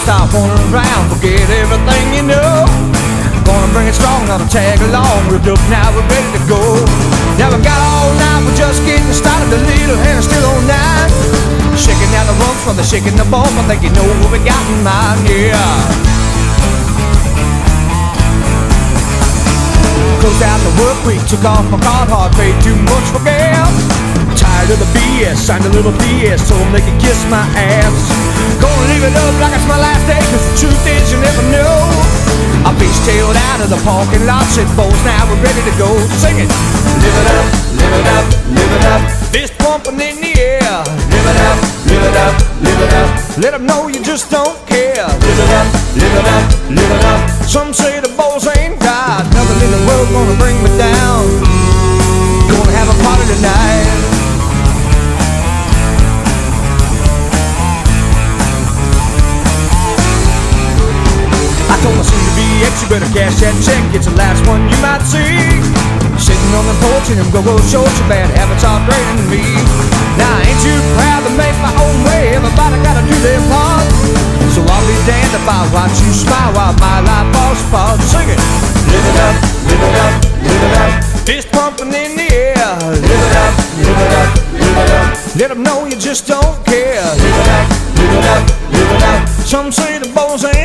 stop wandering around, forget everything you know. Gonna bring it strong, gotta tag along. Ripped up now, we're ready to go. Now we got all night, we're just getting started. The little hand is still on nine. Shaking down the ropes while they're shaking the ball. I think you know what we got in mind, yeah. Closed out the work week, took off my card hard, paid too much for gas. Tired of the BS, signed a little PS, told them they could kiss my ass. Gonna leave it up like it's my last day, cause the truth is you never know. I fishtailed out of the parking lot, said boys now we're ready to go. Sing it! Live it up, live it up, live it up. Fist pumping in the air. Live it up, live it up, live it up. Let them know you just don't care. Live it up, live it up, live it up. Some say the boys ain't got nothing in the world gonna bring me down. Gonna have a party tonight. I told my soon-to-be ex, you better cash that check. It's the last one you might see. Sitting on the porch in them go-go shorts, your bad habits are draining me. Now ain't you proud to make my own way? Everybody gotta do their part. So I'll be damned if I watch you smile while my life falls apart. Sing it! Live it up, live it up, live it up. Fist pumping in the air. Live it up, live it up, live it up. Let them know you just don't care. Live it up, live it up, live it up. Some say the boys ain't